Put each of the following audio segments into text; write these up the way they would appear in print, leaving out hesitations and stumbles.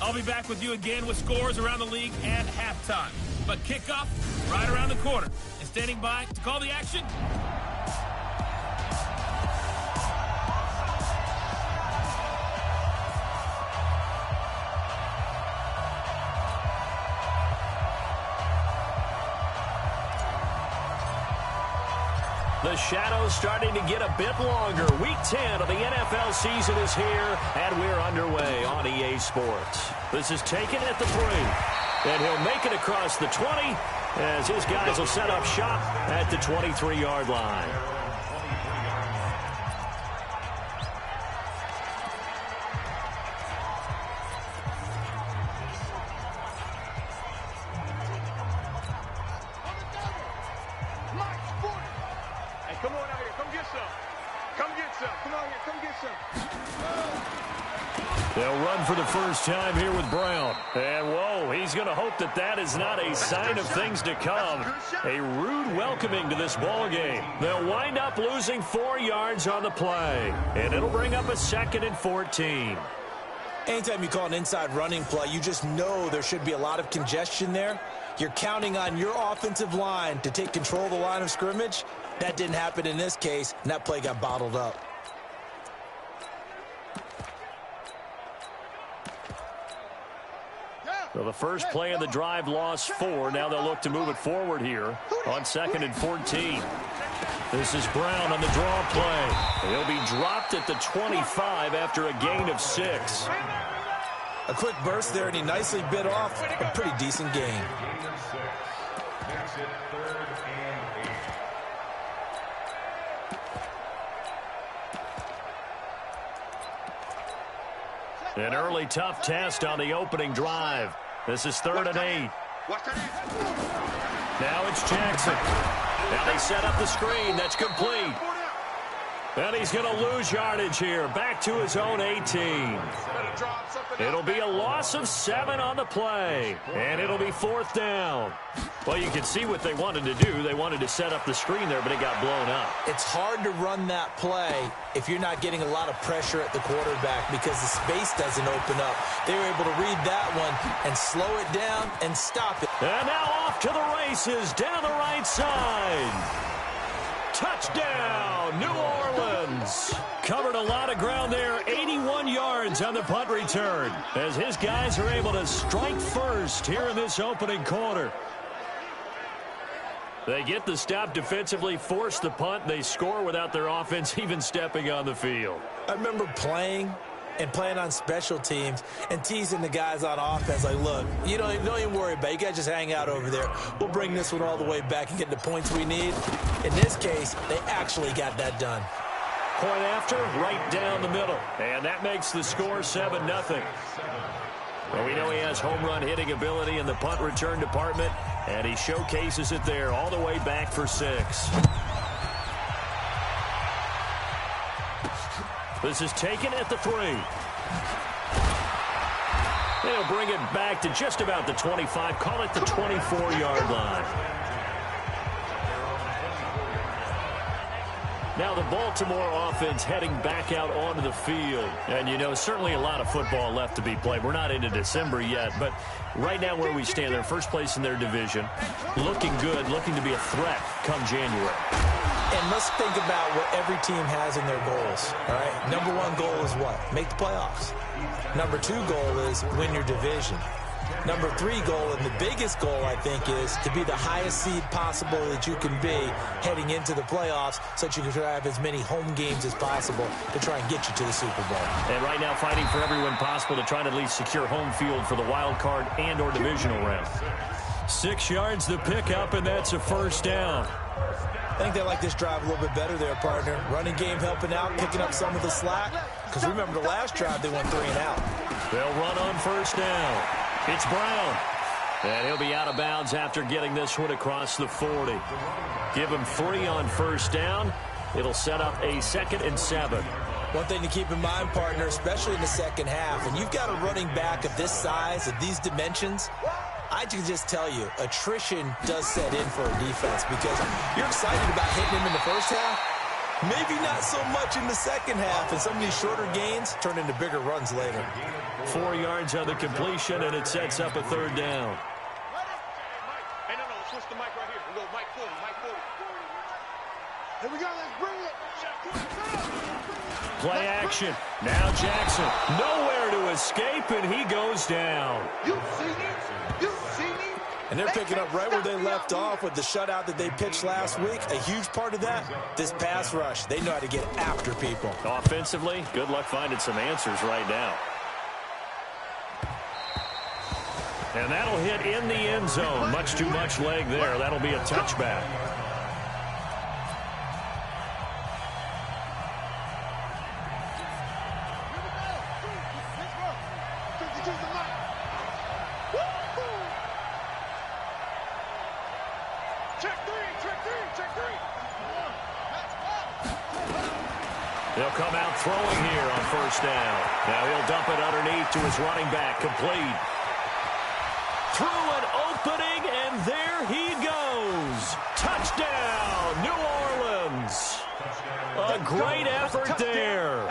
I'll be back with you again with scores around the league at halftime. But kickoff right around the corner. And standing by to call the action, the shadow's starting to get a bit longer. Week 10 of the NFL season is here, and we're underway on EA Sports. This is taken at the 3, and he'll make it across the 20 as his guys will set up shop at the 23-yard line. They'll run for the first time here with Brown. And, whoa, he's going to hope that that is not a sign of things to come. A rude welcoming to this ball game. They'll wind up losing 4 yards on the play. And it'll bring up a 2nd and 14. Anytime you call an inside running play, you just know there should be a lot of congestion there. You're counting on your offensive line to take control of the line of scrimmage. That didn't happen in this case, and that play got bottled up. So the first play of the drive lost 4. Now they'll look to move it forward here on 2nd and 14. This is Brown on the draw play. He'll be dropped at the 25 after a gain of 6. A quick burst there, and he nicely bit off a pretty decent gain. An early tough test on the opening drive. This is 3rd and 8. Now it's Jackson. Now they set up the screen. That's complete. And he's going to lose yardage here. Back to his own 18. It'll be a loss of 7 on the play. And it'll be 4th down. Well, you can see what they wanted to do. They wanted to set up the screen there, but it got blown up. It's hard to run that play if you're not getting a lot of pressure at the quarterback because the space doesn't open up. They were able to read that one and slow it down and stop it. And now off to the races down the right side. Touchdown, New Orleans. Covered a lot of ground there, 81 yards on the punt return, as his guys are able to strike first here in this opening quarter. They get the stop defensively, force the punt, they score without their offense even stepping on the field. I remember playing on special teams and teasing the guys on offense like, look, you don't even worry about it. You guys just hang out over there. We'll bring this one all the way back and get the points we need. In this case, they actually got that done. Point after, right down the middle. And that makes the score 7-0. Well, we know he has home run hitting ability in the punt return department, and he showcases it there all the way back for 6. This is taken at the 3. They'll bring it back to just about the 25. Call it the 24-yard line. Now the Baltimore offense heading back out onto the field. And, you know, certainly a lot of football left to be played. We're not into December yet, but right now where we stand, they're first place in their division. Looking good, looking to be a threat come January. And let's think about what every team has in their goals, all right? Number 1 goal is what? Make the playoffs. Number 2 goal is win your division. Number 3 goal, and the biggest goal, I think, is to be the highest seed possible that you can be heading into the playoffs so that you can try to have as many home games as possible to try and get you to the Super Bowl. And right now fighting for every win possible to try to at least secure home field for the wild card and or divisional round. 6 yards to pick up, and that's a first down. I think they like this drive a little bit better there, partner. Running game helping out, picking up some of the slack. Because remember, the last drive, they went 3 and out. They'll run on first down. It's Brown. And he'll be out of bounds after getting this one across the 40. Give him 3 on first down. It'll set up a 2nd and 7. One thing to keep in mind, partner, especially in the second half, and you've got a running back of this size, of these dimensions, I can just tell you, attrition does set in for a defense because you're excited about hitting him in the first half, Maybe not so much in the second half, and some of these shorter gains turn into bigger runs later. 4 yards on the completion, and it sets up a third down. Hey, no, switch the mic right here. We go mic 40, mic 40. Here we go, let's bring it. Play action. Now Jackson. Nowhere to escape, and he goes down. You see me? You see me? And they're picking up right where they left off with the shutout that they pitched last week. A huge part of that, this pass rush. They know how to get after people. Offensively, good luck finding some answers right now. And that'll hit in the end zone. Much too much leg there. That'll be a touchback. They'll come out throwing here on first down. Now he'll dump it underneath to his running back. Complete. Through an opening, and there he goes. Touchdown, New Orleans. A great effort there.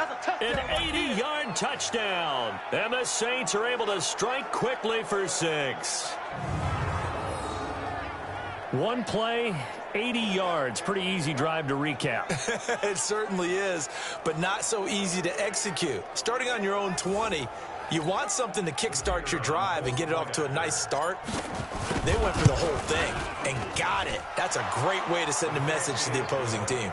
An 80-yard touchdown. And the Saints are able to strike quickly for 6. One play, 80 yards. Pretty easy drive to recap. It certainly is, but not so easy to execute. Starting on your own 20, you want something to kickstart your drive and get it off to a nice start. They went for the whole thing and got it. That's a great way to send a message to the opposing team.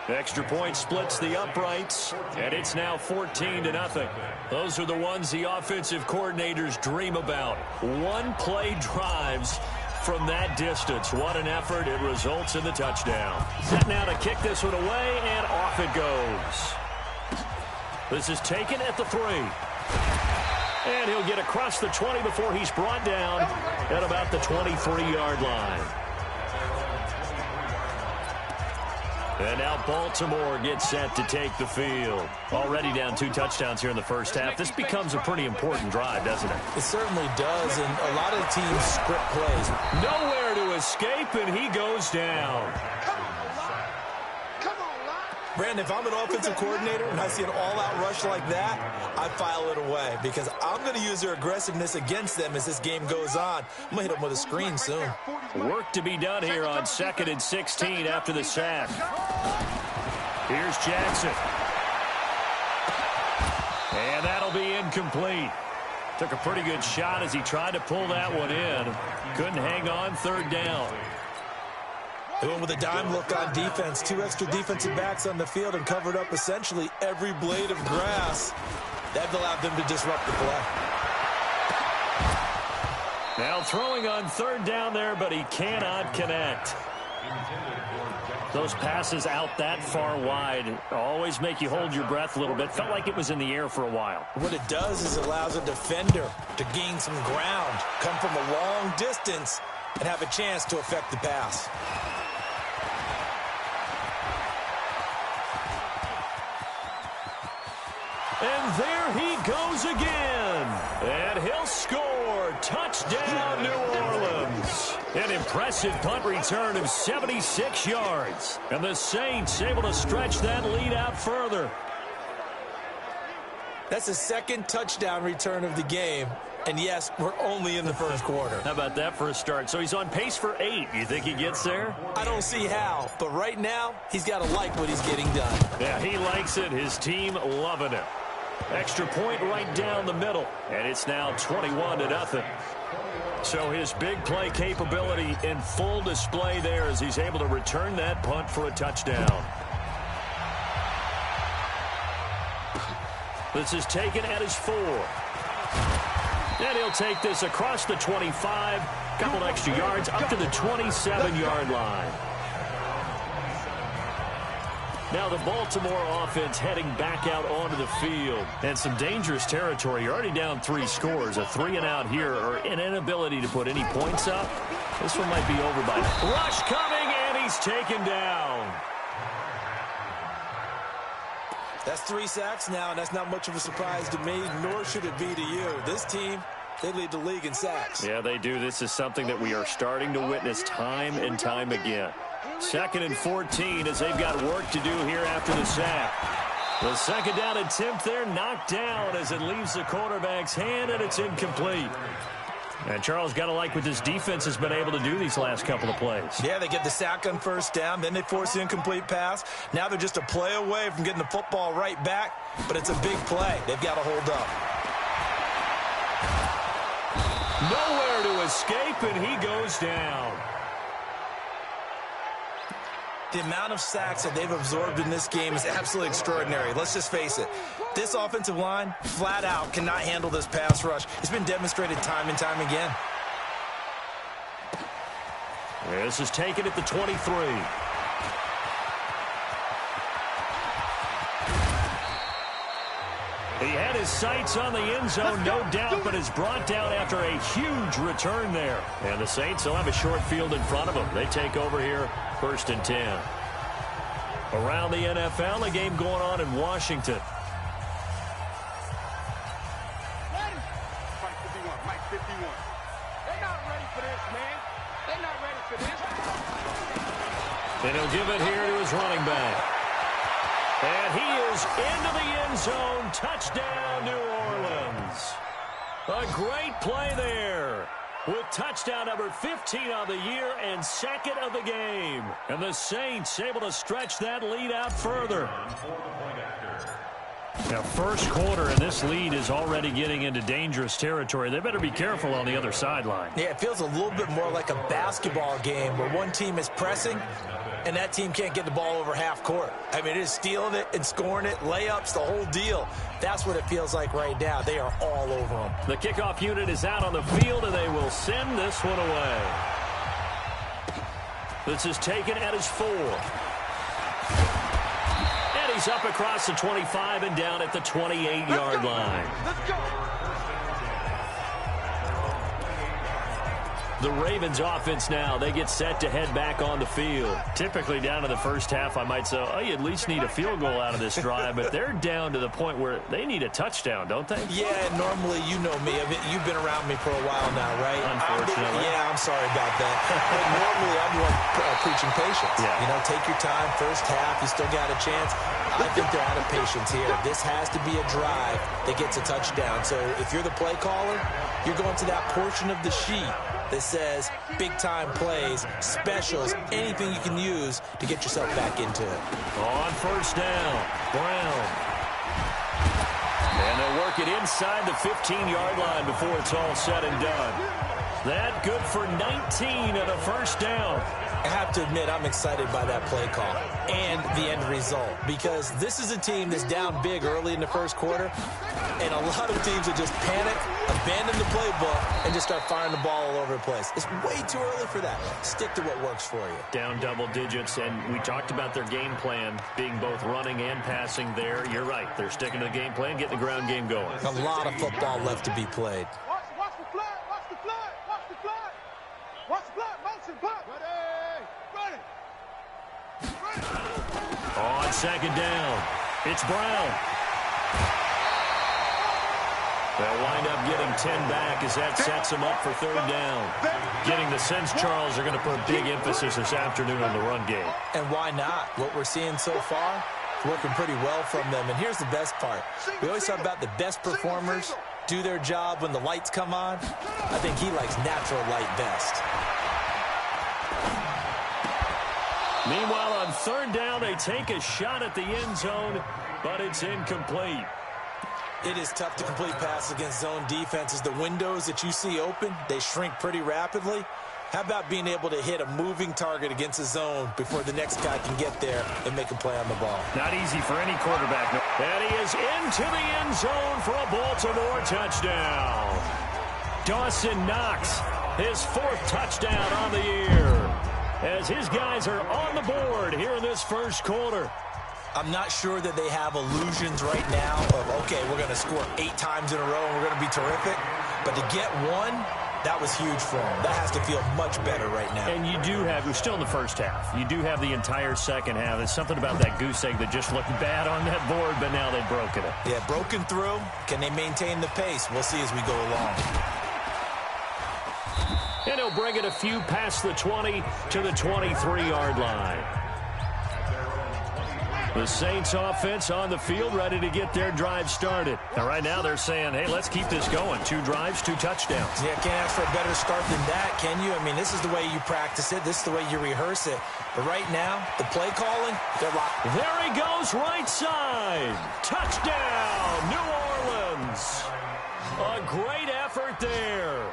Extra point splits the uprights, and it's now 14-0. Those are the ones the offensive coordinators dream about. One-play drives from that distance. What an effort. It results in the touchdown. Set now to kick this one away, and off it goes. This is taken at the 3. And he'll get across the 20 before he's brought down at about the 23-yard line. And now Baltimore gets set to take the field. Already down 2 touchdowns here in the first half. This becomes a pretty important drive, doesn't it? It certainly does, and a lot of teams script plays. Nowhere to escape, and he goes down. Brandon, if I'm an offensive coordinator and I see an all-out rush like that, I file it away because I'm going to use their aggressiveness against them as this game goes on. I'm going to hit them with a screen soon. Work to be done here on 2nd and 16 after the sack. Here's Jackson. And that'll be incomplete. Took a pretty good shot as he tried to pull that one in. Couldn't hang on, 3rd down. They went with a dime look on defense. 2 extra defensive backs on the field and covered up essentially every blade of grass. That allowed them to disrupt the play. Now throwing on 3rd down there, but he cannot connect. Those passes out that far wide always make you hold your breath a little bit. Felt like it was in the air for a while. What it does is it allows a defender to gain some ground, come from a long distance, and have a chance to affect the pass. And there he goes again. And he'll score. Touchdown, New Orleans. An impressive punt return of 76 yards. And the Saints able to stretch that lead out further. That's the 2nd touchdown return of the game. And yes, we're only in the 1st quarter. How about that for a start? So he's on pace for 8. You think he gets there? I don't see how. But right now, he's got to like what he's getting done. Yeah, he likes it. His team loving it. Extra point right down the middle. And it's now 21-0. So his big play capability in full display there as he's able to return that punt for a touchdown. This is taken at his 4. And he'll take this across the 25. Couple extra yards up to the 27-yard line. Now the Baltimore offense heading back out onto the field. And some dangerous territory. You're already down 3 scores. A 3-and-out here or an inability to put any points up. This one might be over by now. Rush coming, and he's taken down. That's 3 sacks now, and that's not much of a surprise to me, nor should it be to you. This team, they lead the league in sacks. Yeah, they do. This is something that we are starting to witness time and time again. 2nd and 14 as they've got work to do here after the sack. The second down attempt there knocked down as it leaves the quarterback's hand, and it's incomplete. And Charles, got to like what this defense has been able to do these last couple of plays. Yeah, they get the sack on first down, then they force the incomplete pass. Now they're just a play away from getting the football right back, but it's a big play. They've got to hold up. Nowhere to escape, and he goes down. The amount of sacks that they've absorbed in this game is absolutely extraordinary. Let's just face it. This offensive line, flat out, cannot handle this pass rush. It's been demonstrated time and time again. This is taken at the 23. He had his sights on the end zone, no doubt, but is brought down after a huge return there. And the Saints will have a short field in front of them. They take over here, 1st and 10. Around the NFL, a game going on in Washington. Mike 51, Mike 51. They're not ready for this, man. They're not ready for this. And he'll give it here to his running back. And he is into the end zone. Touchdown, New Orleans. A great play there with touchdown number 15 on the year and 2nd of the game. And the Saints able to stretch that lead out further. Now, first quarter, and this lead is already getting into dangerous territory. They better be careful on the other sideline. Yeah, it feels a little bit more like a basketball game where one team is pressing and that team can't get the ball over half court. I mean, it is stealing it and scoring it, layups, the whole deal. That's what it feels like right now. They are all over them. The kickoff unit is out on the field, and they will send this one away. This is taken at his 4. And he's up across the 25 and down at the 28-yard line. Let's go. The Ravens offense now, they get set to head back on the field. Typically down to the first half, I might say, oh, you at least need a field goal out of this drive, but they're down to the point where they need a touchdown, don't they? Yeah, normally, you know me. You've been around me for a while now, right? Unfortunately. I'm sorry about that. But normally, I'm the one preaching patience. Yeah. You know, take your time, first half, you still got a chance. I think they're out of patience here. This has to be a drive that gets a touchdown. So if you're the play caller, you're going to that portion of the sheet that says big-time plays, specials, anything you can use to get yourself back into it. On first down, Brown. And they'll work it inside the 15-yard line before it's all said and done. That good for 19 and a first down. I have to admit, I'm excited by that play call and the end result, because this is a team that's down big early in the first quarter, and a lot of teams that just panic, abandon the playbook, and just start firing the ball all over the place. It's way too early for that. Stick to what works for you. Down double digits, and we talked about their game plan being both running and passing there. You're right. They're sticking to the game plan, getting the ground game going. A lot of football left to be played. Watch the flag, watch the flag, watch the flag. Watch the flag, motion, block. Ready. On second down, it's Brown. They'll wind up getting 10 back as that sets them up for third down. Getting the sense, Charles, they're going to put a big emphasis this afternoon on the run game. And why not? What we're seeing so far is working pretty well from them. And here's the best part. We always talk about the best performers do their job when the lights come on. I think he likes natural light best. Meanwhile, on third down, they take a shot at the end zone, but it's incomplete. It is tough to complete passes against zone defenses. The windows that you see open, they shrink pretty rapidly. How about being able to hit a moving target against a zone before the next guy can get there and make a play on the ball? Not easy for any quarterback. And he is into the end zone for a Baltimore touchdown. Dawson Knox, his 4th touchdown on the year, as his guys are on the board here in this first quarter. I'm not sure that they have illusions right now of, okay, we're going to score 8 times in a row and we're going to be terrific. But to get one, that was huge for them. That has to feel much better right now. And you do have, we're still in the first half. You do have the entire second half. There's something about that goose egg that just looked bad on that board, but now they've broken it. Yeah, broken through. Can they maintain the pace? We'll see as we go along. And he'll bring it a few past the 20 to the 23-yard line. The Saints offense on the field, ready to get their drive started. And right now they're saying, hey, let's keep this going. 2 drives, 2 touchdowns. Yeah, can't ask for a better start than that, can you? I mean, this is the way you practice it. This is the way you rehearse it. But right now, the play calling, they're locked. There he goes, right side. Touchdown, New Orleans. A great effort there.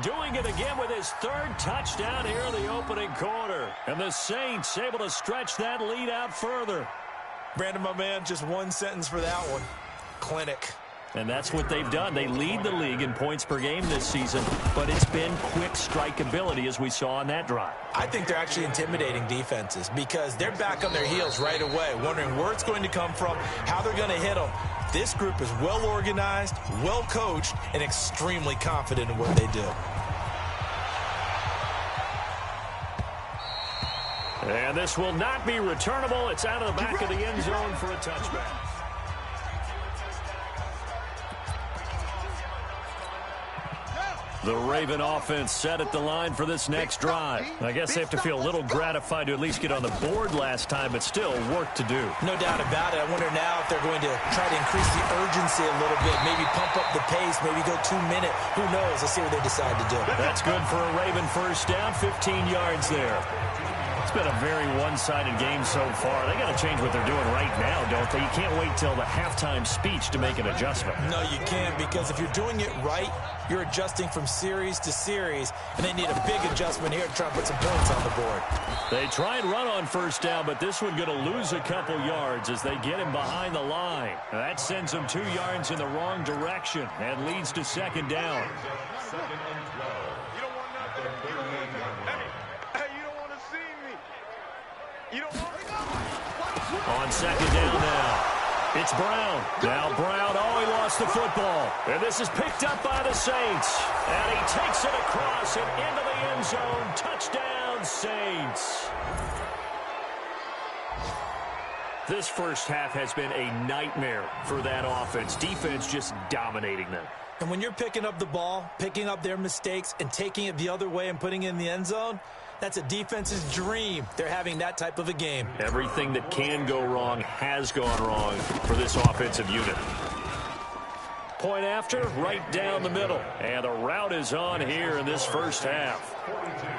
Doing it again with his 3rd touchdown here in the opening quarter. And the Saints able to stretch that lead out further. Brandon, my man, just one sentence for that one. Clinic. And that's what they've done. They lead the league in points per game this season, but it's been quick strike ability as we saw on that drive. I think they're actually intimidating defenses because they're back on their heels right away, wondering where it's going to come from, how they're going to hit them. This group is well organized, well coached, and extremely confident in what they do. And this will not be returnable. It's out of the back of the end zone for a touchback. The Raven offense set at the line for this next drive. I guess they have to feel a little gratified to at least get on the board last time, but still work to do. No doubt about it. I wonder now if they're going to try to increase the urgency a little bit, maybe pump up the pace, maybe go 2-minute. Who knows? Let's see what they decide to do. That's good for a Raven first down, 15 yards there. It's been a very one-sided game so far. They got to change what they're doing right now, don't they? You can't wait till the halftime speech to make an adjustment. No, you can't, because if you're doing it right, you're adjusting from series to series, and they need a big adjustment here to try and put some points on the board. They try and run on first down, but this one going to lose a couple yards as they get him behind the line. That sends them 2 yards in the wrong direction and leads to second down. On second down now. It's Brown. Now Brown, he lost the football. And this is picked up by the Saints. And he takes it across and into the end zone. Touchdown, Saints. This first half has been a nightmare for that offense. Defense just dominating them. And when you're picking up the ball, picking up their mistakes, and taking it the other way and putting it in the end zone, that's a defense's dream. They're having that type of a game. Everything that can go wrong has gone wrong for this offensive unit. Point after, right down the middle. And the route is on here in this first half.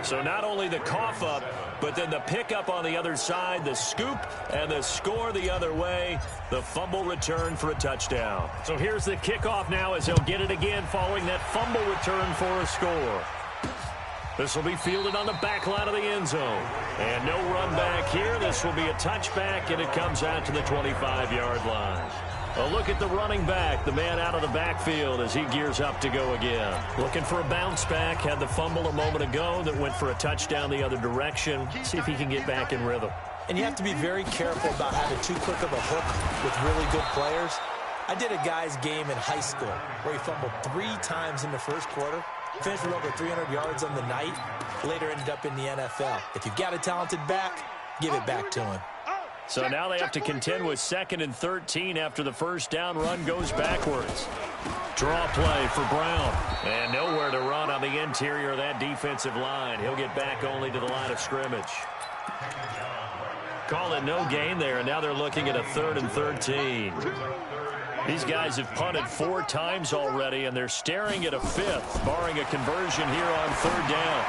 So not only the cough up, but then the pickup on the other side, the scoop, and the score the other way. The fumble return for a touchdown. So here's the kickoff now as they'll get it again following that fumble return for a score. This will be fielded on the back line of the end zone. And no run back here. This will be a touchback, and it comes out to the 25-yard line. A look at the running back, the man out of the backfield as he gears up to go again. Looking for a bounce back. Had the fumble a moment ago that went for a touchdown the other direction. See if he can get back in rhythm. And you have to be very careful about having too quick of a hook with really good players. I did a guy's game in high school where he fumbled 3 times in the first quarter. Finished with over 300 yards on the night. Later ended up in the NFL. If you've got a talented back, give it back to him. So now they have to contend with 2nd and 13 after the first down run goes backwards. Draw play for Brown. And nowhere to run on the interior of that defensive line. He'll get back only to the line of scrimmage. Call it no gain there, and now they're looking at a 3rd and 13. These guys have punted 4 times already, and they're staring at a 5th, barring a conversion here on 3rd down.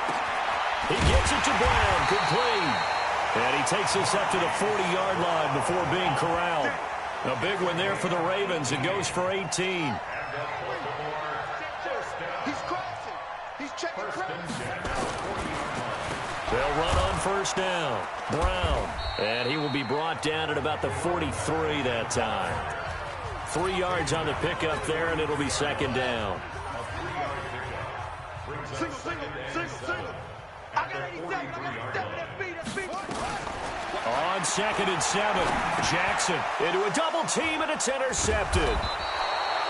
He gets it to Brown, complete. And he takes this up to the 40-yard line before being corralled. A big one there for the Ravens. It goes for 18. He's crossing. He's checking crossing. They'll run on first down. Brown. And he will be brought down at about the 43 that time. 3 yards on the pickup there, and it'll be second down. Single. I got 87. That's speed. On 2nd and 7, Jackson into a double team, and it's intercepted.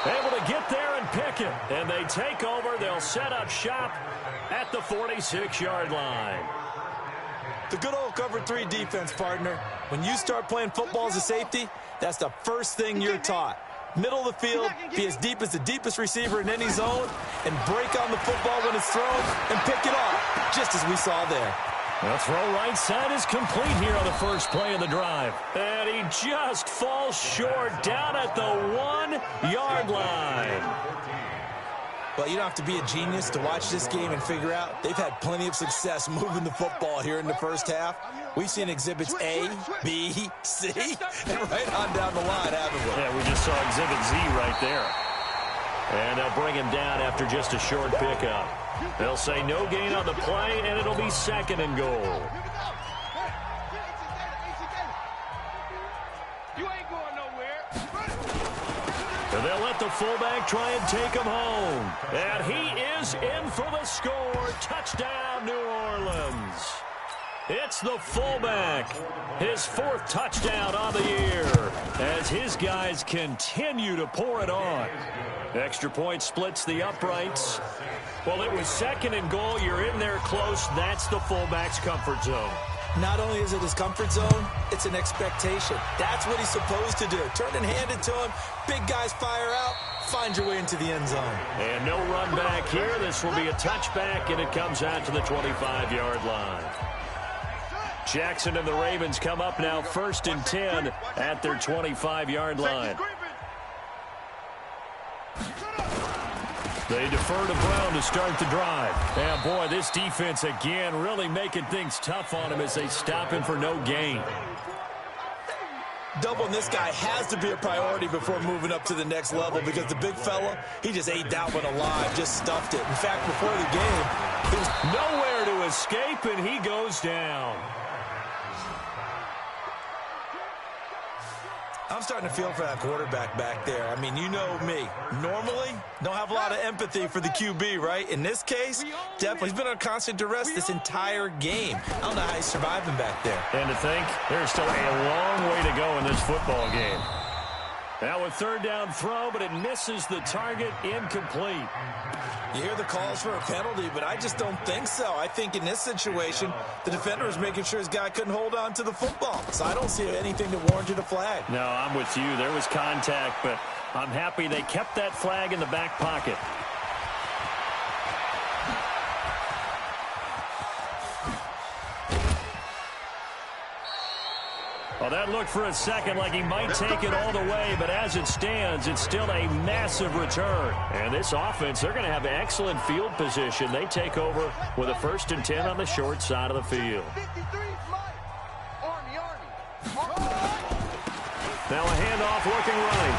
Able to get there and pick it. And they take over. They'll set up shop at the 46-yard line. The good old cover 3 defense, partner. When you start playing football as a safety, that's the first thing you're taught. middle of the field, be as deep as the deepest receiver in any zone, and break on the football when it's thrown and pick it off, just as we saw there. The throw right side is complete here on the first play of the drive. And he just falls short down at the 1-yard line. Well, you don't have to be a genius to watch this game and figure out they've had plenty of success moving the football here in the first half. We've seen exhibits A, B, C, and right on down the line, haven't we? Yeah, we just saw exhibit Z right there. And they'll bring him down after just a short pickup. They'll say no gain on the play, and it'll be 2nd and goal. You ain't going nowhere. And they'll let the fullback try and take him home. And he is in for the score. Touchdown, New Orleans. It's the fullback. His 4th touchdown on the year as his guys continue to pour it on. Extra point splits the uprights. Well, it was 2nd and goal. You're in there close. That's the fullback's comfort zone. Not only is it his comfort zone, it's an expectation. That's what he's supposed to do. Turn and hand it to him. Big guys fire out. Find your way into the end zone. And no run back here. This will be a touchback, and it comes out to the 25-yard line. Jackson and the Ravens come up now 1st and 10 at their 25-yard line. They defer to Brown to start the drive. And, boy, this defense again really making things tough on him as they stop him for no gain. Doubling this guy has to be a priority before moving up to the next level because the big fella, he just ate that one alive, just stuffed it. In fact, before the game, he was nowhere to escape, and he goes down. I'm starting to feel for that quarterback back there. I mean, you know me. Normally, don't have a lot of empathy for the QB, right? In this case, definitely. He's been on constant duress this entire game. I don't know how he's surviving back there. And to think, there's still a long way to go in this football game. Now a 3rd down throw, but it misses the target, incomplete. You hear the calls for a penalty, but I just don't think so. I think in this situation, the defender was making sure his guy couldn't hold on to the football. So I don't see anything that warranted a flag. No, I'm with you. There was contact, but I'm happy they kept that flag in the back pocket. Well, that looked for a second like he might take it all the way, but as it stands, it's still a massive return. And this offense, they're going to have excellent field position. They take over with a 1st and 10 on the short side of the field. Now a handoff looking right.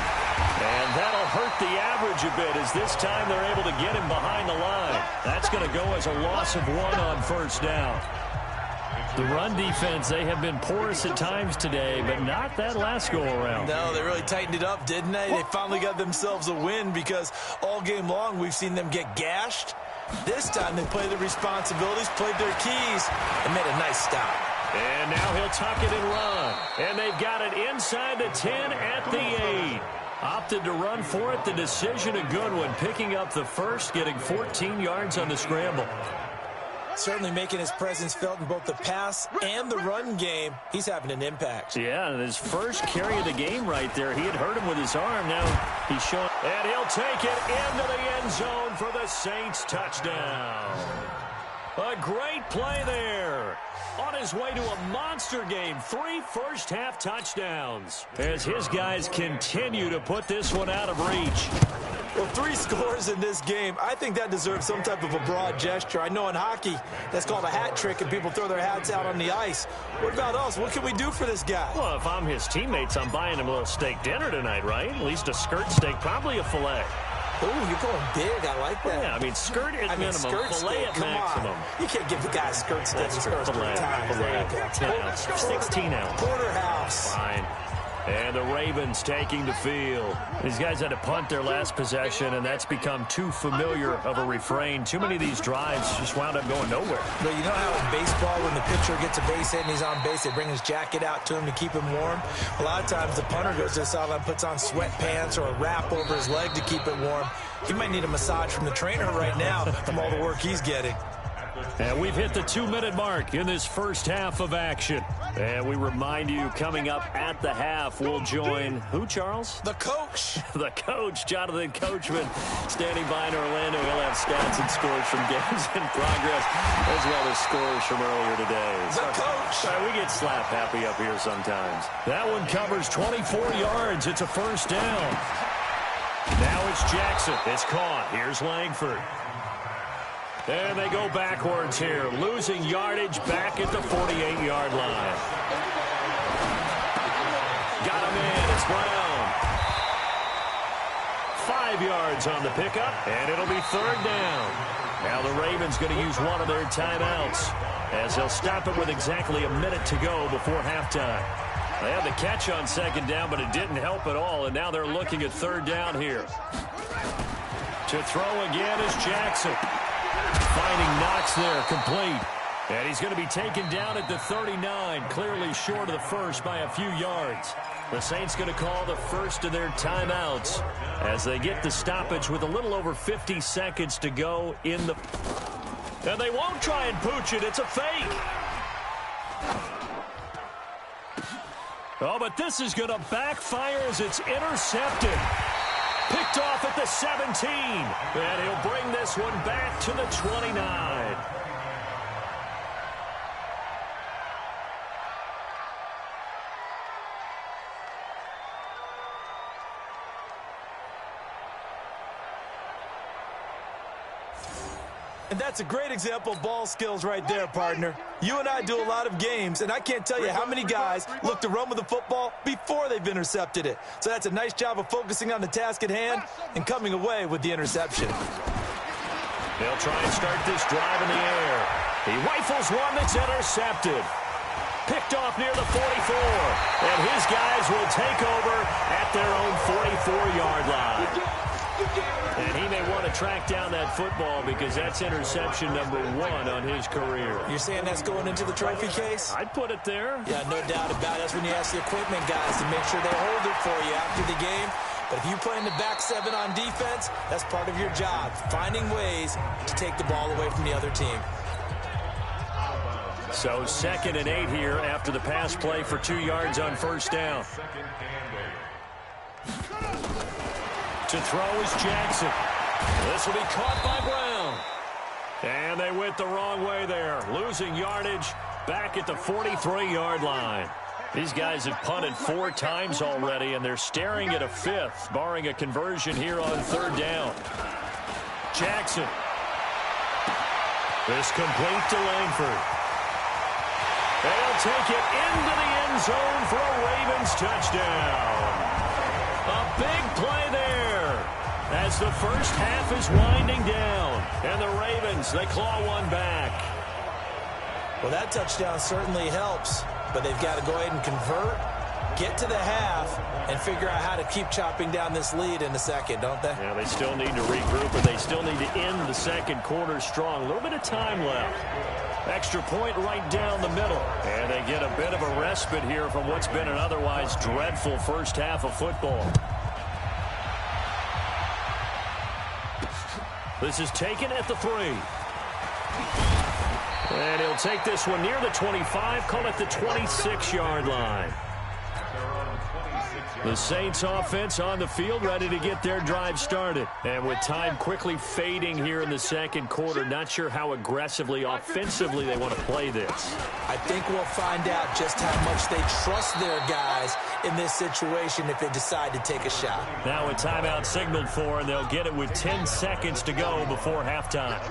And that'll hurt the average a bit as this time they're able to get him behind the line. That's going to go as a loss of 1 on 1st down. The run defense, they have been porous at times today, but not that last go-around. No, they really tightened it up, didn't they? They finally got themselves a win because all game long we've seen them get gashed. This time they played their responsibilities, played their keys, and made a nice stop. And now he'll tuck it and run. And they've got it inside the 10 at the 8. Opted to run for it. The decision a good one, picking up the 1st, getting 14 yards on the scramble. Certainly making his presence felt in both the pass and the run game. He's having an impact. Yeah, and his first carry of the game right there, he had hurt him with his arm. Now he's showing. And he'll take it into the end zone for the Saints touchdown. A great play there. On his way to a monster game, 3 first-half touchdowns. As his guys continue to put this one out of reach. Well, 3 scores in this game. I think that deserves some type of a broad gesture. I know in hockey, that's called a hat trick, and people throw their hats out on the ice. What about us? What can we do for this guy? Well, if I'm his teammates, I'm buying him a little steak dinner tonight, right? At least a skirt steak, probably a filet. Ooh, you're going big. I like that. Yeah, I mean, skirt at minimum, filet at maximum. You can't give the guy a skirt steak. That's filet. 10 ounce, 16 ounce. Porterhouse. Fine. And the Ravens taking the field. These guys had to punt their last possession, and that's become too familiar of a refrain. Too many of these drives just wound up going nowhere. But you know how in baseball, when the pitcher gets a base hit and he's on base, they bring his jacket out to him to keep him warm? A lot of times the punter goes to the sideline, puts on sweatpants or a wrap over his leg to keep it warm. He might need a massage from the trainer right now from all the work he's getting. And we've hit the 2-minute mark in this first half of action. And we remind you, coming up at the half, we'll join who, Charles? The coach. The coach, Jonathan Coachman, standing by in Orlando. He'll have stats and scores from games in progress, as well as scores from earlier today. The coach. We get slap happy up here sometimes. That one covers 24 yards. It's a first down. Now it's Jackson. It's caught. Here's Langford. And they go backwards here, losing yardage back at the 48-yard line. Got him in. It's Brown. 5 yards on the pickup, and it'll be third down. Now the Ravens going to use one of their timeouts, as they'll stop it with exactly a minute to go before halftime. They had the catch on second down, but it didn't help at all, and now they're looking at third down here. To throw again is Jackson. Finding Knox there, complete. And he's going to be taken down at the 39, clearly short of the first by a few yards. The Saints going to call the first of their timeouts as they get the stoppage with a little over 50 seconds to go in the... And they won't try and pooch it. It's a fake. Oh, but this is going to backfire as it's intercepted. Picked off at the 17. And he'll bring this one back to the 29. And that's a great example of ball skills right there, partner. You and I do a lot of games, and I can't tell you how many guys look to run with the football before they've intercepted it. So that's a nice job of focusing on the task at hand and coming away with the interception. They'll try and start this drive in the air. He rifles one that's intercepted. Picked off near the 44. And his guys will take over at their own 44-yard line. And he may want to track down that football because that's interception number 1 on his career. You're saying that's going into the trophy case? I'd put it there. Yeah, no doubt about it. That's when you ask the equipment guys to make sure they hold it for you after the game. But if you play in the back 7 on defense, that's part of your job, finding ways to take the ball away from the other team. So 2nd and 8 here after the pass play for 2 yards on first down. To throw is Jackson. This will be caught by Brown. And they went the wrong way there, losing yardage back at the 43-yard line. These guys have punted 4 times already, and they're staring at a 5th, barring a conversion here on third down. Jackson. This complete to Langford. They'll take it into the end zone for a Ravens touchdown. A big play there as the first half is winding down. And the Ravens, they claw one back. Well, that touchdown certainly helps, but they've got to go ahead and convert, get to the half, and figure out how to keep chopping down this lead in the second, don't they? Yeah, they still need to regroup, and they still need to end the second quarter strong. A little bit of time left. Extra point right down the middle. And they get a bit of a respite here from what's been an otherwise dreadful first half of football. This is taken at the 3. And he'll take this one near the 25, call it the 26-yard line. The Saints offense on the field, ready to get their drive started. And with time quickly fading here in the second quarter, not sure how aggressively, offensively they want to play this. I think we'll find out just how much they trust their guys in this situation if they decide to take a shot. Now a timeout signaled for, and they'll get it with 10 seconds to go before halftime.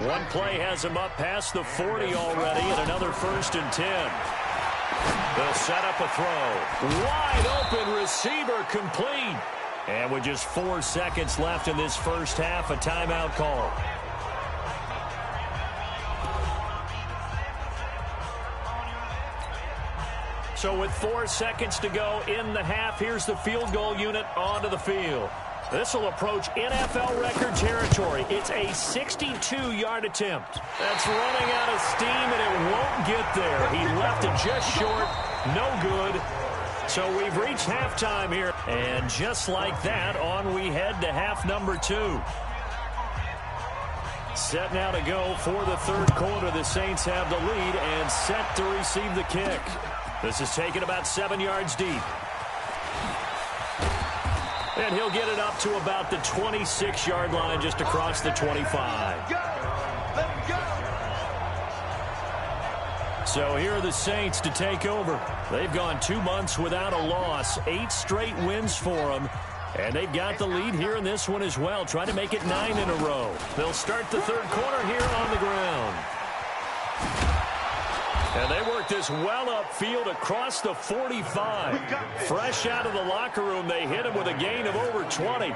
One play has them up past the 40 already, and another 1st and 10. They'll set up a throw. Wide open receiver complete. And with just 4 seconds left in this first half, a timeout call. So with 4 seconds to go in the half, here's the field goal unit onto the field. This will approach NFL record territory. It's a 62-yard attempt. That's running out of steam, and it won't get there. He left it just short. No good. So we've reached halftime here. And just like that, on we head to half number 2. Set now to go for the third quarter. The Saints have the lead and set to receive the kick. This is taken about 7 yards deep. And he'll get it up to about the 26-yard line just across the 25. So here are the Saints to take over. They've gone 2 months without a loss, 8 straight wins for them. And they've got the lead here in this one as well, trying to make it 9 in a row. They'll start the third quarter here on the ground. And they work this well upfield across the 45. Fresh out of the locker room, they hit him with a gain of over 20.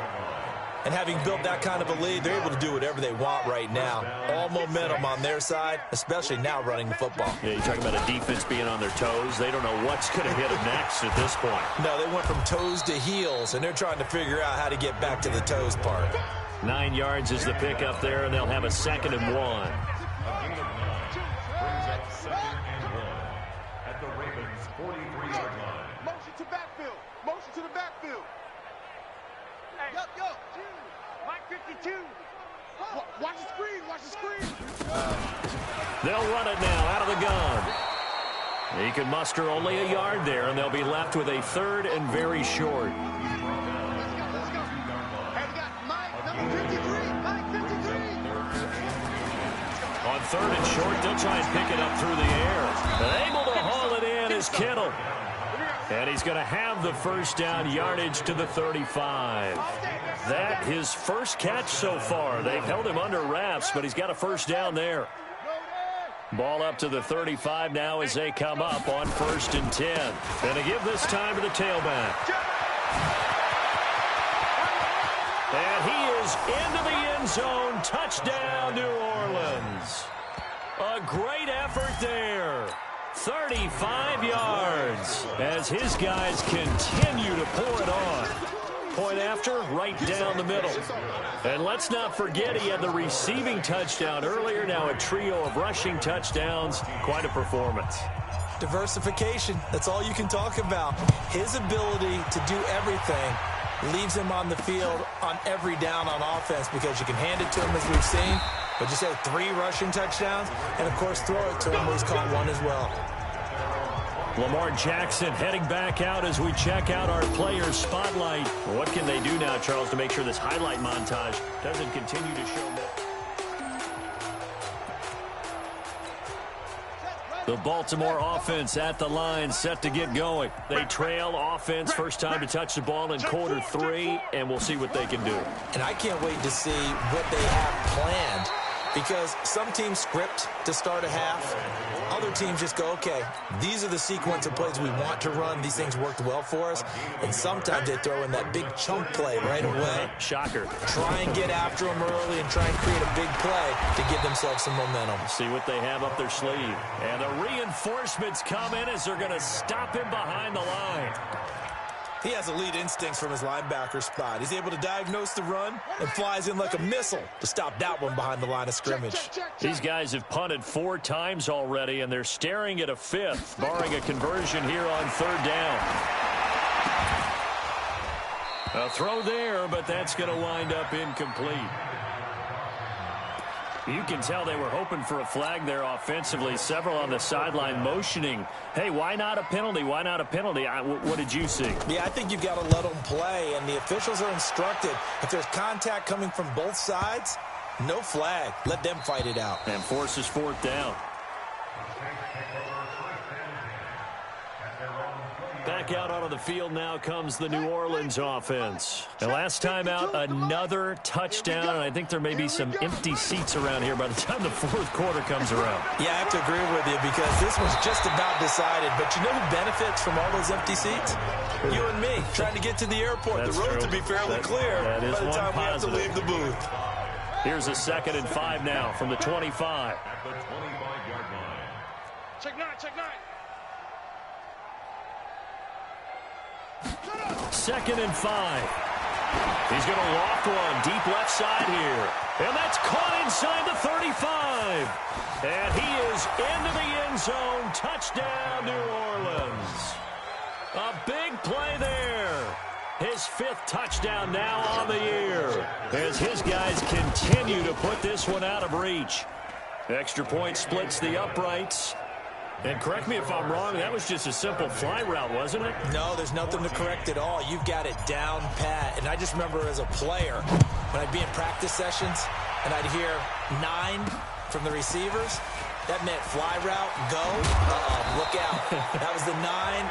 And having built that kind of a lead, they're able to do whatever they want right now. All momentum on their side, especially now running the football. Yeah, you're talking about a defense being on their toes. They don't know what's going to hit them next at this point. No, they went from toes to heels, and they're trying to figure out how to get back to the toes part. 9 yards is the pick up there, and they'll have a 2nd and 1. At the Ravens 43-yard line. Motion to backfield. Motion to the backfield. Hey, yo. Mike 52. Watch the screen. Watch the screen. They'll run it now out of the gun. He can muster only a yard there, and they'll be left with a 3rd and very short. Let's go. Hey, we got Mike, number 53. Mike 53. On 3rd and short, they'll try and pick it up through the air. And able to haul it in is Kittle. And he's going to have the first down, yardage to the 35. That his first catch so far. They've held him under wraps, but he's got a first down there. Ball up to the 35 now as they come up on 1st and 10. And to give this time to the tailback. And he is into the end zone. Touchdown, New Orleans. A great effort there. 35 yards as his guys continue to pour it on. Point after, right down the middle. And let's not forget he had the receiving touchdown earlier. Now a trio of rushing touchdowns. Quite a performance. Diversification, that's all you can talk about. His ability to do everything leaves him on the field on every down on offense because you can hand it to him as we've seen, but just had 3 rushing touchdowns, and of course throw it to him where he's caught 1 as well. Lamar Jackson heading back out as we check out our players' spotlight. What can they do now, Charles, to make sure this highlight montage doesn't continue to show more? The Baltimore offense at the line, set to get going. They trail offense, first time to touch the ball in quarter 3, and we'll see what they can do. And I can't wait to see what they have planned, because some teams script to start a half. Other teams just go, okay, these are the sequence of plays we want to run. These things worked well for us. And sometimes they throw in that big chunk play right away. Shocker. Try and get after them early and try and create a big play to give themselves some momentum. See what they have up their sleeve. And the reinforcements come in as they're going to stop him behind the line. He has elite instincts from his linebacker spot. He's able to diagnose the run and flies in like a missile to stop that one behind the line of scrimmage. These guys have punted 4 times already, and they're staring at a 5th, barring a conversion here on 3rd down. A throw there, but that's going to wind up incomplete. You can tell they were hoping for a flag there offensively. Several on the sideline motioning, hey, why not a penalty? Why not a penalty? What did you see? Yeah, I think you've got to let them play, and the officials are instructed. If there's contact coming from both sides, no flag. Let them fight it out. And forces 4th down. Back out onto the field now comes the New Orleans offense. And last time out, another touchdown, and I think there may be some empty seats around here by the time the 4th quarter comes around. Yeah, I have to agree with you because this one's just about decided. But you know who benefits from all those empty seats? You and me, trying to get to the airport. That's the road true. to be fairly clear that is by the time we have to positive. leave the booth. Here's a 2nd and 5 now from the 25. At the 25-yard line. Check 9, check 9. 2nd and 5. He's going to loft one deep left side here. And that's caught inside the 35. And he is into the end zone. Touchdown, New Orleans. A big play there. His 5th touchdown now on the year, as his guys continue to put this one out of reach. Extra point splits the uprights. And correct me if I'm wrong, that was just a simple fly route, wasn't it? No, there's nothing to correct at all. You've got it down pat. And I just remember as a player, when I'd be in practice sessions and I'd hear 9 from the receivers, that meant fly route, go, look out. That was the 9,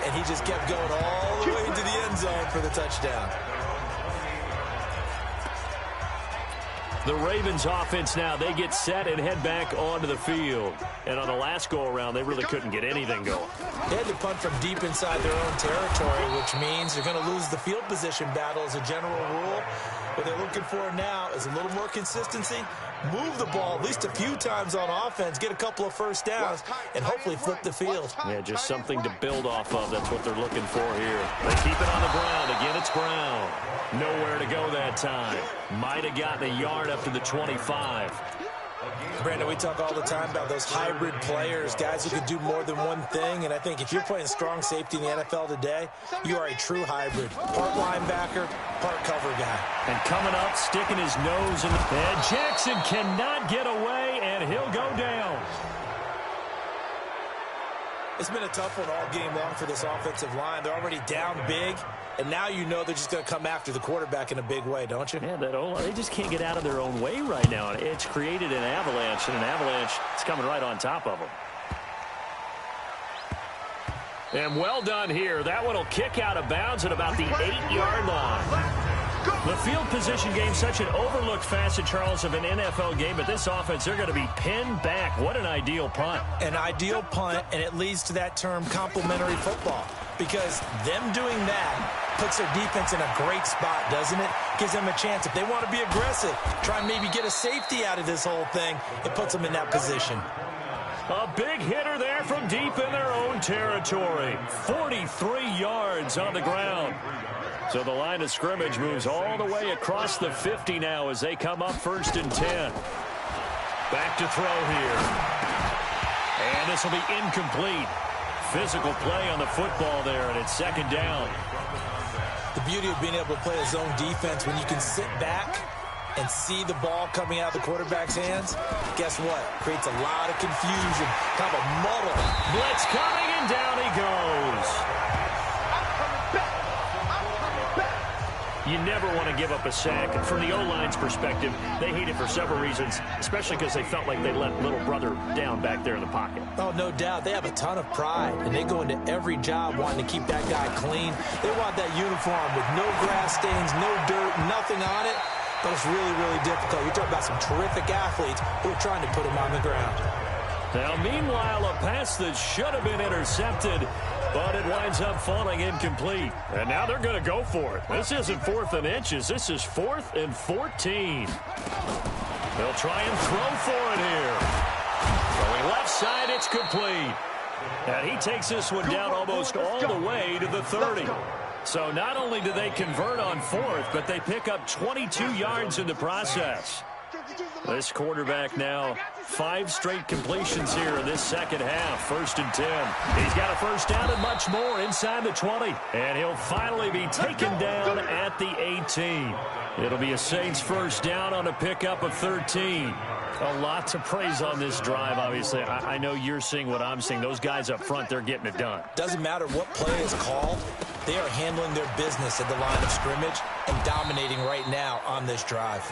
and he just kept going all the way into the end zone for the touchdown. The Ravens offense now, they get set and head back onto the field. And on the last go-around, they really couldn't get anything going. They had to punt from deep inside their own territory, which means they're going to lose the field position battle as a general rule. What they're looking for now is a little more consistency, move the ball at least a few times on offense, get a couple of first downs, and hopefully flip the field. Yeah, just something to build off of. That's what they're looking for here. They keep it on the ground. Again, it's Brown. Nowhere to go that time. Might have gotten a yard up to the 25. Brandon, we talk all the time about those hybrid players, guys who can do more than one thing, and I think if you're playing strong safety in the NFL today, you are a true hybrid. Part linebacker, part cover guy. And coming up, sticking his nose in the... And Jackson cannot get away, and he'll go down. It's been a tough one all game long for this offensive line. They're already down big, and now you know they're just going to come after the quarterback in a big way, don't you? Yeah, they just can't get out of their own way right now. It's created an avalanche, and an avalanche is coming right on top of them. And well done here. That one will kick out of bounds at about the 8-yard line. The field position game, such an overlooked facet, Charles, of an NFL game, but this offense, they're going to be pinned back. What an ideal punt. An ideal punt, and it leads to that term complementary football, because them doing that puts their defense in a great spot, doesn't it? Gives them a chance. If they want to be aggressive, try and maybe get a safety out of this whole thing, it puts them in that position. A big hitter there from deep in their own territory. 43 yards on the ground. So the line of scrimmage moves all the way across the 50 now as they come up 1st and 10. Back to throw here. And this will be incomplete. Physical play on the football there, and it's 2nd down. The beauty of being able to play a zone defense when you can sit back and see the ball coming out of the quarterback's hands, guess what? Creates a lot of confusion, kind of a muddle. Blitz coming, and down he goes. You never want to give up a sack. And from the O-line's perspective, they hate it for several reasons, especially because they felt like they let little brother down back there in the pocket. Oh, no doubt. They have a ton of pride, and they go into every job wanting to keep that guy clean. They want that uniform with no grass stains, no dirt, nothing on it. But it's really, really difficult. You're talking about some terrific athletes who are trying to put him on the ground. Now, meanwhile, a pass that should have been intercepted, but it winds up falling incomplete. And now they're going to go for it. This isn't 4th and inches. This is 4th and 14. They'll try and throw for it here. Going left side, it's complete. And he takes this one down almost all the way to the 30. So not only do they convert on 4th, but they pick up 22 yards in the process. This quarterback now 5 straight completions here in this second half. 1st and 10. He's got a first down and much more inside the 20. And he'll finally be taken down at the 18. It'll be a Saints first down on a pickup of 13. A lot to praise on this drive, obviously. I know you're seeing what I'm seeing. Those guys up front, they're getting it done. Doesn't matter what play is called. They are handling their business at the line of scrimmage and dominating right now on this drive.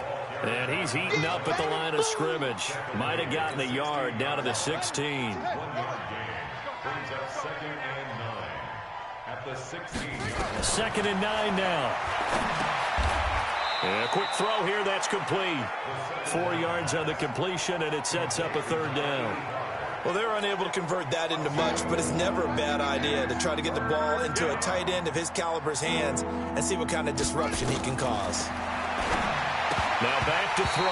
And he's eating up at the line of scrimmage. Might have gotten a yard down to the 16. Second and 9 now. And a quick throw here, that's complete. 4 yards on the completion, and it sets up a 3rd down. Well, they're unable to convert that into much, but it's never a bad idea to try to get the ball into a tight end of his caliber's hands and see what kind of disruption he can cause. Now back to throw,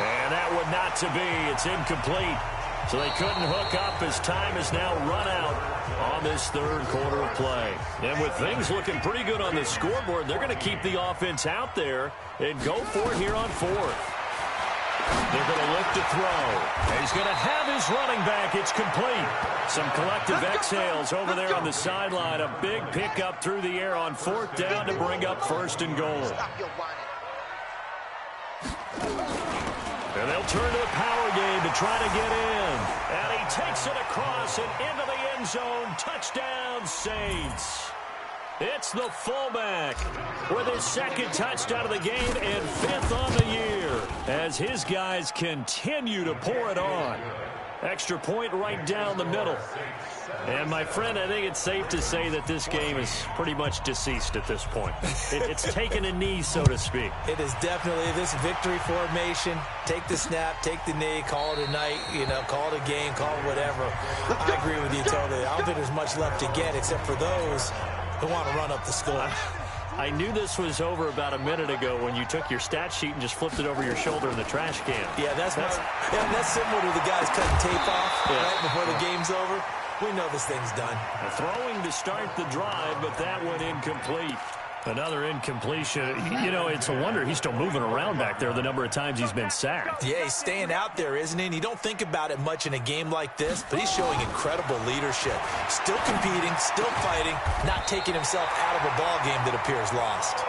and that one not to be. It's incomplete. So they couldn't hook up as time has now run out on this 3rd quarter of play. And with things looking pretty good on the scoreboard, they're going to keep the offense out there and go for it here on 4th. They're going to look to throw. And he's going to have his running back. It's complete. Some collective exhales over there on the sideline. A big pickup through the air on 4th down to bring up 1st and goal. And they'll turn to the power game to try to get in. And he takes it across and into the end zone. Touchdown, Saints. It's the fullback with his 2nd touchdown of the game and 5th on the year as his guys continue to pour it on. Extra point right down the middle. And, my friend, I think it's safe to say that this game is pretty much deceased at this point. It's taken a knee, so to speak. It is definitely this victory formation. Take the snap, take the knee, call it a night, call it a game, call it whatever. I agree with you totally. I don't think there's much left to get except for those who want to run up the score. I knew this was over about a minute ago when you took your stat sheet and just flipped it over your shoulder in the trash can. Yeah, that's similar to the guys cutting tape off right before the game's over. We know this thing's done. Throwing to start the drive, but that one incomplete. Another incompletion. It's a wonder he's still moving around back there the number of times he's been sacked. Yeah, he's staying out there, isn't he? And you don't think about it much in a game like this, but he's showing incredible leadership. Still competing, still fighting, not taking himself out of a ball game that appears lost.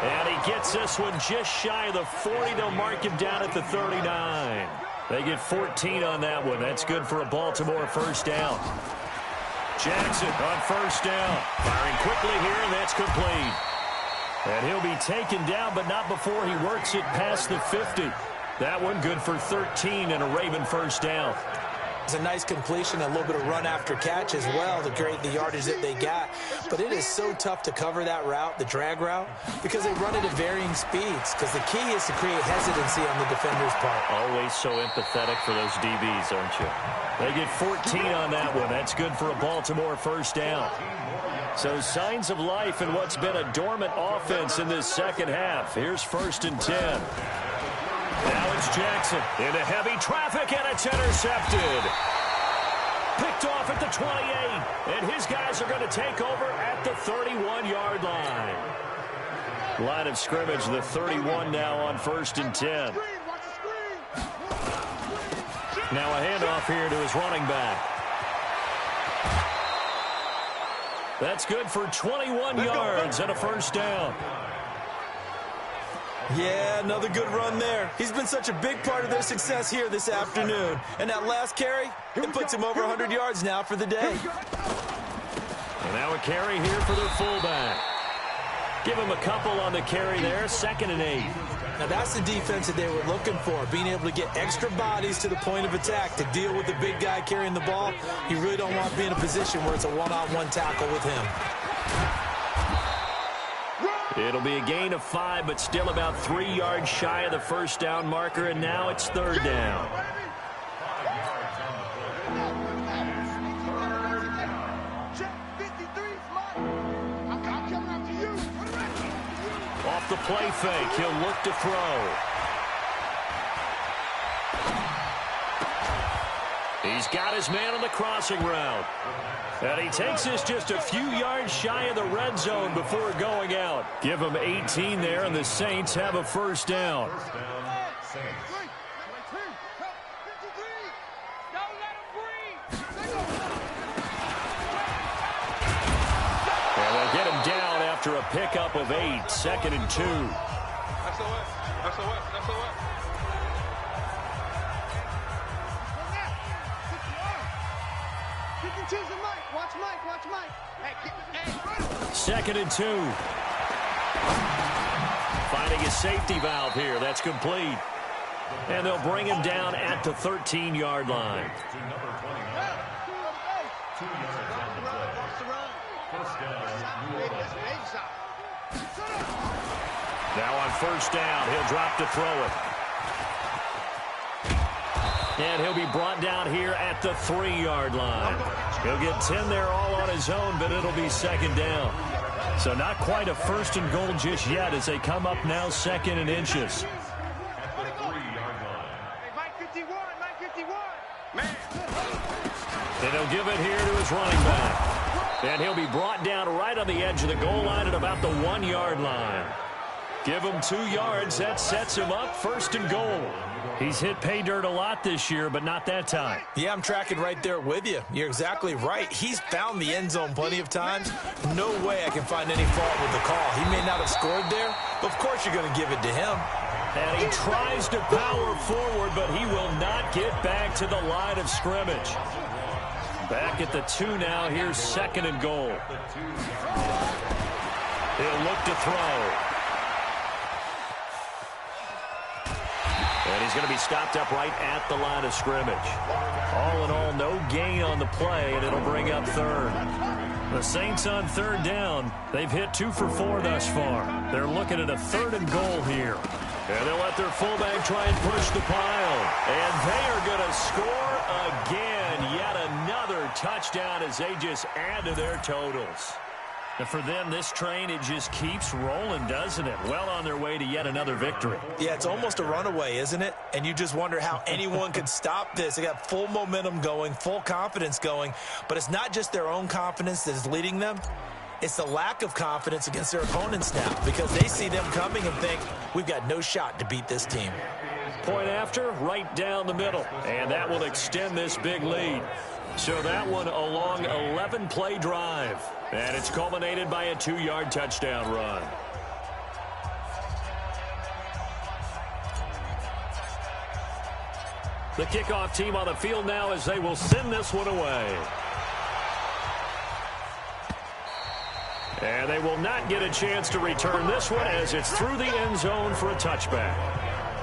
And he gets this one just shy of the 40. They'll mark him down at the 39. They get 14 on that one. That's good for a Baltimore 1st down. Jackson on 1st down. Firing quickly here, and that's complete. And he'll be taken down, but not before he works it past the 50. That one good for 13 and a Raven 1st down. It's a nice completion, a little bit of run after catch as well to create the yardage that they got. But it is so tough to cover that route, the drag route, because they run it at varying speeds. Because the key is to create hesitancy on the defender's part. Always so empathetic for those DBs, aren't you? They get 14 on that one. That's good for a Baltimore 1st down. So signs of life in what's been a dormant offense in this 2nd half. Here's 1st and 10. Now it's Jackson into heavy traffic, and it's intercepted. Picked off at the 28, and his guys are going to take over at the 31-yard line. Line of scrimmage, the 31 now on 1st and 10. Now a handoff here to his running back. That's good for 21 yards and a 1st down. Yeah, another good run there. He's been such a big part of their success here this afternoon. And that last carry, it puts him over 100 yards now for the day. And now a carry here for their fullback. Give him a couple on the carry there, 2nd and 8. Now that's the defense that they were looking for, being able to get extra bodies to the point of attack to deal with the big guy carrying the ball. You really don't want to be in a position where it's a one-on-one tackle with him. It'll be a gain of 5, but still about 3 yards shy of the 1st down marker, and now it's 3rd down. Off the play fake, he'll look to throw. He's got his man on the crossing route. And he takes this just a few yards shy of the red zone before going out. Give him 18 there, and the Saints have a 1st down. And they'll get him down after a pickup of 8, 2nd and 2. Watch Mike. 2nd and 2. Finding a safety valve here. That's complete. And they'll bring him down at the 13-yard line. Now on 1st down, he'll drop to throw it. And he'll be brought down here at the 3-yard line. He'll get 10 there all on his own, but it'll be 2nd down. So not quite a 1st and goal just yet as they come up now 2nd and inches. And he'll give it here to his running back. And he'll be brought down right on the edge of the goal line at about the 1-yard line. Give him 2 yards. That sets him up 1st and goal. He's hit pay dirt a lot this year, but not that time. Yeah, I'm tracking right there with you. You're exactly right. He's found the end zone plenty of times. No way I can find any fault with the call. He may not have scored there, but of course you're going to give it to him. And he tries to power forward, but he will not get back to the line of scrimmage. Back at the 2 now. Here's 2nd and goal. He'll look to throw. And he's going to be stopped up right at the line of scrimmage. All in all, no gain on the play, and it'll bring up 3rd. The Saints on 3rd down. They've hit 2 for 4 thus far. They're looking at a 3rd and goal here. And they'll let their fullback try and push the pile. And they are going to score again. Yet another touchdown as they just add to their totals. And for them, this train, it just keeps rolling, doesn't it? Well on their way to yet another victory. Yeah, it's almost a runaway, isn't it? And you just wonder how anyone could stop this. They got full momentum going, full confidence going. But it's not just their own confidence that is leading them. It's the lack of confidence against their opponents now, because they see them coming and think, we've got no shot to beat this team. Point after, right down the middle. And that will extend this big lead. So that one a long 11-play drive. And it's culminated by a 2-yard touchdown run. The kickoff team on the field now as they will send this one away. And they will not get a chance to return this one as it's through the end zone for a touchback.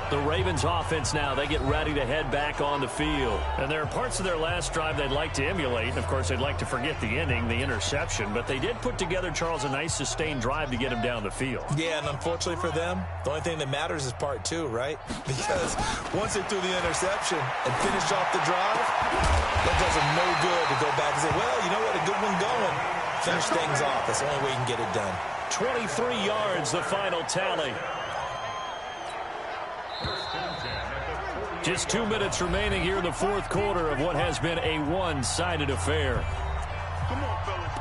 The Ravens offense now, they get ready to head back on the field. And there are parts of their last drive they'd like to emulate. And, of course, they'd like to forget the ending, the interception. But they did put together, Charles, a nice sustained drive to get him down the field. Yeah, and unfortunately for them, the only thing that matters is part 2, right? Because once they threw the interception and finished off the drive, that does them no good to go back and say, well, you know what, a good one going. Finish things off. That's the only way you can get it done. 23 yards, the final tally. Just 2 minutes remaining here in the 4th quarter of what has been a one-sided affair. Come on, fellas.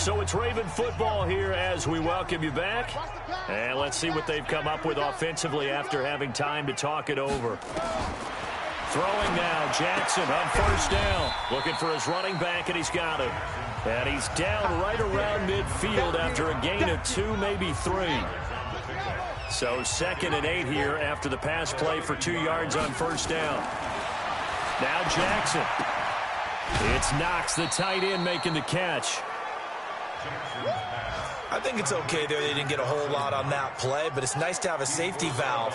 So it's Raven football here as we welcome you back. And let's see what they've come up with offensively after having time to talk it over. Throwing now, Jackson on 1st down. Looking for his running back, and he's got him. And he's down right around midfield after a gain of 2, maybe 3. So 2nd and 8 here after the pass play for 2 yards on 1st down. Now Jackson. It's Knox, the tight end, making the catch. I think it's okay there. They didn't get a whole lot on that play, but it's nice to have a safety valve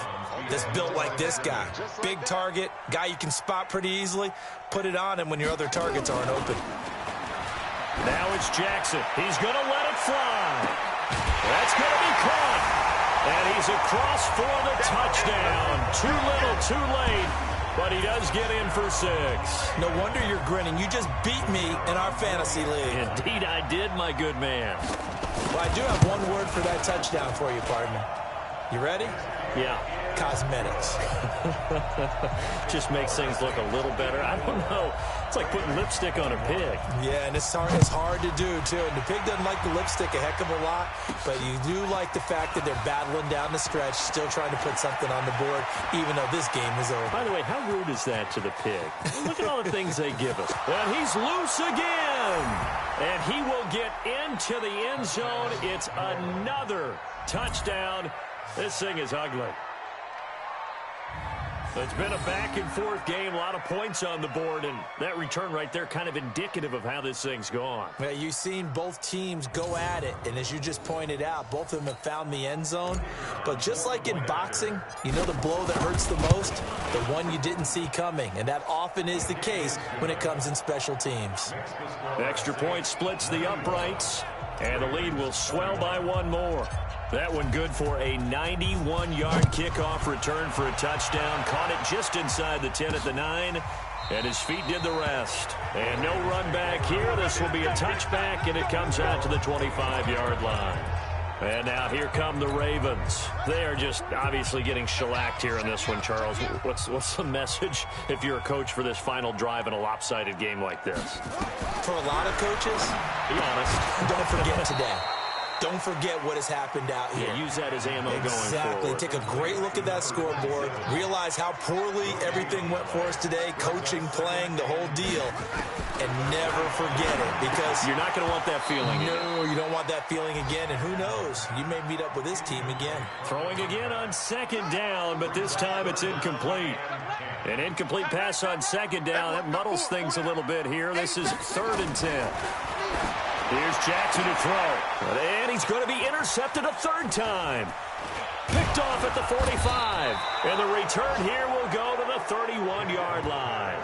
that's built like this guy. Big target, guy you can spot pretty easily. Put it on him when your other targets aren't open. Now it's Jackson. He's going to let it fly. That's going to be caught. And he's across for the touchdown. Too little, too late. But he does get in for 6. No wonder you're grinning. You just beat me in our fantasy league. Indeed I did, my good man. Well, I do have one word for that touchdown for you, partner. You ready? Yeah. Cosmetics. Just makes things look a little better. I don't know. It's like putting lipstick on a pig. Yeah, and it's hard to do, too. And the pig doesn't like the lipstick a heck of a lot, but you do like the fact that they're battling down the stretch, still trying to put something on the board, even though this game is over. By the way, how rude is that to the pig? Look at all the things they give us. And he's loose again. And he will get into the end zone. It's another touchdown. This thing is ugly. It's been a back-and-forth game, a lot of points on the board, and that return right there kind of indicative of how this thing's gone. Yeah, you've seen both teams go at it, and as you just pointed out, both of them have found the end zone. But just like in boxing, you know the blow that hurts the most? The one you didn't see coming, and that often is the case when it comes in special teams. Extra point splits the uprights, and the lead will swell by 1 more. That one good for a 91-yard kickoff return for a touchdown. Caught it just inside the 10 at the 9, and his feet did the rest. And no run back here. This will be a touchback, and it comes out to the 25-yard line. And now here come the Ravens. They are just obviously getting shellacked here in this one, Charles. What's the message if you're a coach for this final drive in a lopsided game like this? For a lot of coaches, be honest. don't forget today. don't forget what has happened out here. Yeah, use that as ammo going forward. Exactly. Take a great look at that scoreboard. Realize how poorly everything went for us today, coaching, playing, the whole deal. And never forget it, because you're not going to want that feeling again. No, you don't want that feeling again, and who knows? You may meet up with this team again. Throwing again on second down, but this time it's incomplete. An incomplete pass on second down. That muddles things a little bit here. This is 3rd and 10. Here's Jackson to throw. And he's going to be intercepted a third time. Picked off at the 45. And the return here will go to the 31-yard line.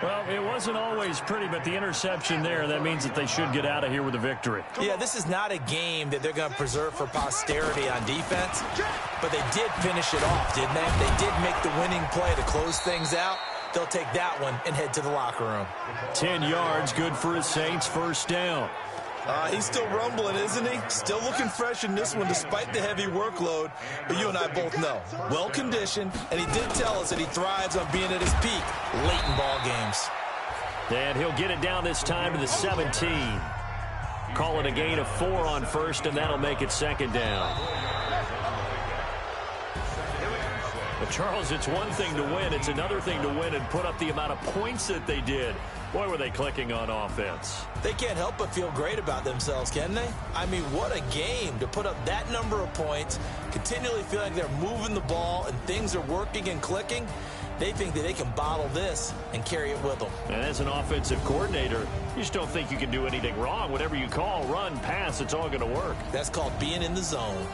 Well, it wasn't always pretty, but the interception there, that means that they should get out of here with a victory. Yeah, this is not a game that they're going to preserve for posterity on defense, but they did finish it off, didn't they? They did make the winning play to close things out. They'll take that one and head to the locker room. 10 yards, good for his Saints, first down. He's still rumbling, isn't he? Still looking fresh in this one despite the heavy workload. But you and I both know, well-conditioned, and he did tell us that he thrives on being at his peak late in ball games. And he'll get it down this time to the 17. Call it a gain of 4 on first, and that'll make it second down. But Charles, it's one thing to win. It's another thing to win and put up the amount of points that they did. Boy, were they clicking on offense. They can't help but feel great about themselves, can they? I mean, what a game to put up that number of points, continually feel like they're moving the ball and things are working and clicking. They think that they can bottle this and carry it with them. And as an offensive coordinator, you just don't think you can do anything wrong. Whatever you call, run, pass, it's all going to work. That's called being in the zone.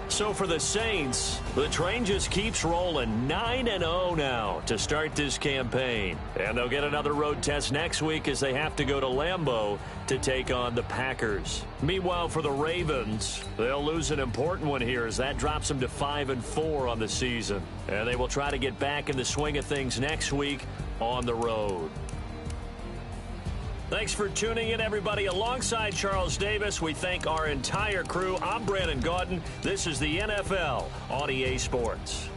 So for the Saints, the train just keeps rolling. 9-0 now to start this campaign. And they'll get another road test next week as they have to go to Lambeau to take on the Packers. Meanwhile, for the Ravens, they'll lose an important one here as that drops them to 5-4 on the season. And they will try to get back in the swing of things next week on the road. Thanks for tuning in, everybody. Alongside Charles Davis, we thank our entire crew. I'm Brandon Gaudin. This is the NFL on EA Sports.